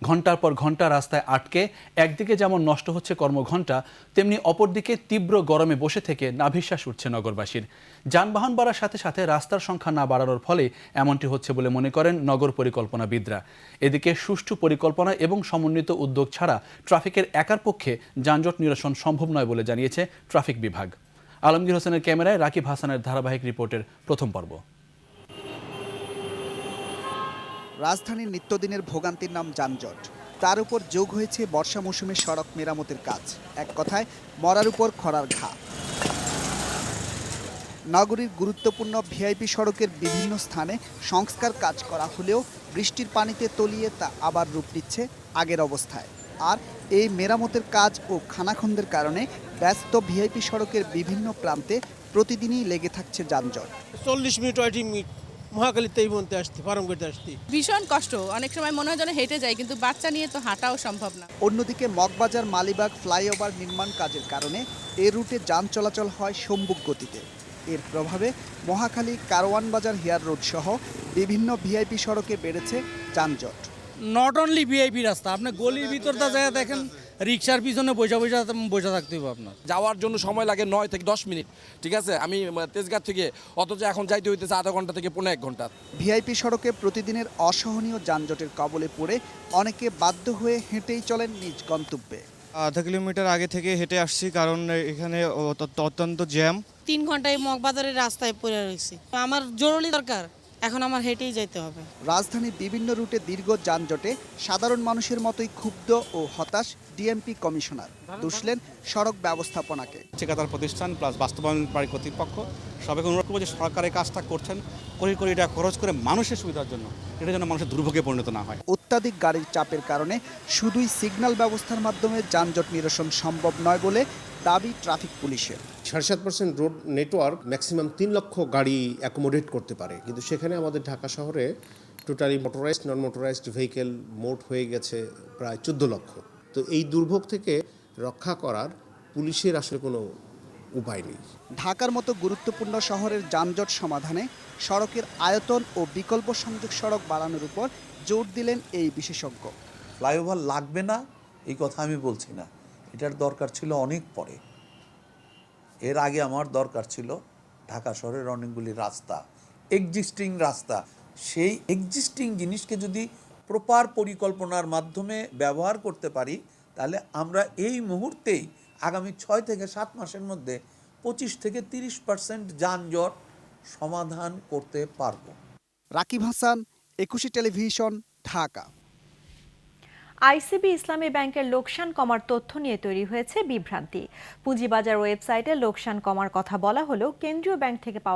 ঘণ্টার পর ঘণ্টা রাস্তায় আটকে একদিকে যেমন নষ্ট হচ্ছে কর্মঘণ্টা, তেমনি অপরদিকে তীব্র গরমে বসে থেকে নাভিশ্বাস উঠছে নগরবাসীর। যানবাহন বাড়ার সাথে সাথে রাস্তার সংখ্যা না বাড়ানোর ফলে এমনটি হচ্ছে বলে মনে করেন নগর পরিকল্পনাবিদরা। এদিকে সুষ্ঠু পরিকল্পনা এবং সমন্বিত উদ্যোগ ছাড়া ট্রাফিকের একার পক্ষে যানজট নিরসন সম্ভব নয় বলে জানিয়েছে ট্রাফিক বিভাগ। আলমগীর হোসেনের ক্যামেরায় রাকিব হাসানের ধারাবাহিক রিপোর্টের প্রথম পর্ব। রাজধানীর নিত্যদিনের ভোগান্তির নাম যানজট, তার উপর যোগ হয়েছে বর্ষা মৌসুমে সড়ক মেরামতের কাজ। এক কথায় মরার উপর খরার ঘা। নগরীর গুরুত্বপূর্ণ ভিআইপি সড়কের বিভিন্ন স্থানে সংস্কার কাজ করা হলেও বৃষ্টির পানিতে তলিয়ে তা আবার রূপ নিচ্ছে আগের অবস্থায়। আর এই মেরামতের কাজ ও খানাখন্দের কারণে ব্যস্ত ভিআইপি সড়কের বিভিন্ন প্রান্তে প্রতিদিনই লেগে থাকছে যানজট। 40 মিনিট 80 মিনিট মহাখালীতে এই মধ্যে আসতে ফার্ম করতে আসতে ভীষণ কষ্ট। অনেক সময় মনে হয় যেন হেঁটে যায়, কিন্তু বাচ্চা নিয়ে তো হাঁটাও সম্ভব না। অন্যদিকে মগবাজার মালিবাগ ফ্লাইওভার নির্মাণ কাজের কারণে এ রুটে যান চলাচল হয় সম্মুখ গতিতে। এর প্রভাবে মহাখালী, কারওয়ান বাজার, হেয়ার রোড সহ বিভিন্ন ভিআইপি সড়কে বেড়েছে যানজট। নট অনলি ভিআইপি রাস্তা, আপনি গলির ভিতরটা যায় দেখেন, রিক্সার পিছনে বসে থাকতে হবে আপনার। যাওয়ার জন্য সময় লাগে 9 থেকে 10 মিনিট, ঠিক আছে, আমি তেজগাঁ থেকে, অথচ এখন যাইতে হইতেছে আধা ঘন্টা থেকে 1.5 ঘন্টা। ভিআইপি সড়কে প্রতিদিনের অসহনীয় যানজটের কবলে পড়ে অনেকে বাধ্য হয়ে হেঁটেই চলেন নিজ গন্তব্যে। আধা কিলোমিটার আগে থেকে হেঁটে আসছি, কারণ এখানে অত্যন্ত জ্যাম। 3 ঘন্টায় মগবাজারের রাস্তায় পড়ে রয়েছি। আমার জরুরি দরকার, এখন আমার হেঁটেই যেতে হবে। রাজধানীর বিভিন্ন রুটে দীর্ঘ যানজটে সাধারণ মানুষের মতোই ক্ষুব্ধ ও হতাশ ডিএমপি কমিশনার। দুষলেন সড়ক ব্যবস্থাপনাকে। ঠিকাদার প্রতিষ্ঠান প্লাস বাস্তবায়নকারী কর্তৃপক্ষ সবাইকে অনুরোধ করবো যে সরকারের কাজটা করছেন, কোটি এটা খরচ করে মানুষের সুবিধার জন্য, এটা যেন মানুষের দুর্ভোগে পরিণত না হয়। অত্যাধিক গাড়ির চাপের কারণে শুধুই সিগন্যাল ব্যবস্থার মাধ্যমে যানজট নিরসন সম্ভব নয় বলে দাবি ট্রাফিক পুলিশের। 7.5% রোড নেটওয়ার্ক ম্যাক্সিমাম 3 লক্ষ গাড়ি অ্যাকোমোডেট করতে পারে, কিন্তু সেখানে আমাদের ঢাকা শহরে টোটালি মোটরাইজড নন মোটরাইজড ভেহিকেল মোট হয়ে গেছে প্রায় 14 লক্ষ। তো এই দুর্ভোগ থেকে রক্ষা করার পুলিশের আসলে কোনো উপায় নেই। ঢাকার মতো গুরুত্বপূর্ণ শহরের যানজট সমাধানে সড়কের আয়তন ও বিকল্প সংযোগ সড়ক বাড়ানোর উপর জোর দিলেন এই বিশেষজ্ঞ। ফ্লাইওভার লাগবে না এই কথা আমি বলছি না, এটার দরকার ছিল অনেক পরে। এর আগে আমার দরকার ছিল ঢাকা শহরের অনেকগুলি রাস্তা, এক্সিস্টিং রাস্তা, সেই এক্সিস্টিং জিনিসকে যদি প্রপার পরিকল্পনার মাধ্যমে ব্যবহার করতে পারি, তাহলে আমরা এই মুহূর্তেই আগামী 6 থেকে 7 মাসের মধ্যে 25 থেকে 30% যানজট সমাধান করতে পারব। রাকিব হাসান, 21 টেলিভিশন, ঢাকা। আইসিবি ইসলামী ব্যাংকের লোকসান কমার তথ্য নিয়ে তৈরি হয়েছে বিভ্রান্তি। পুঁজিবাজার ওয়েবসাইটে লোকসান কমার কথা বলা হলেও কেন্দ্রীয় ব্যাংক থেকে পাওয়া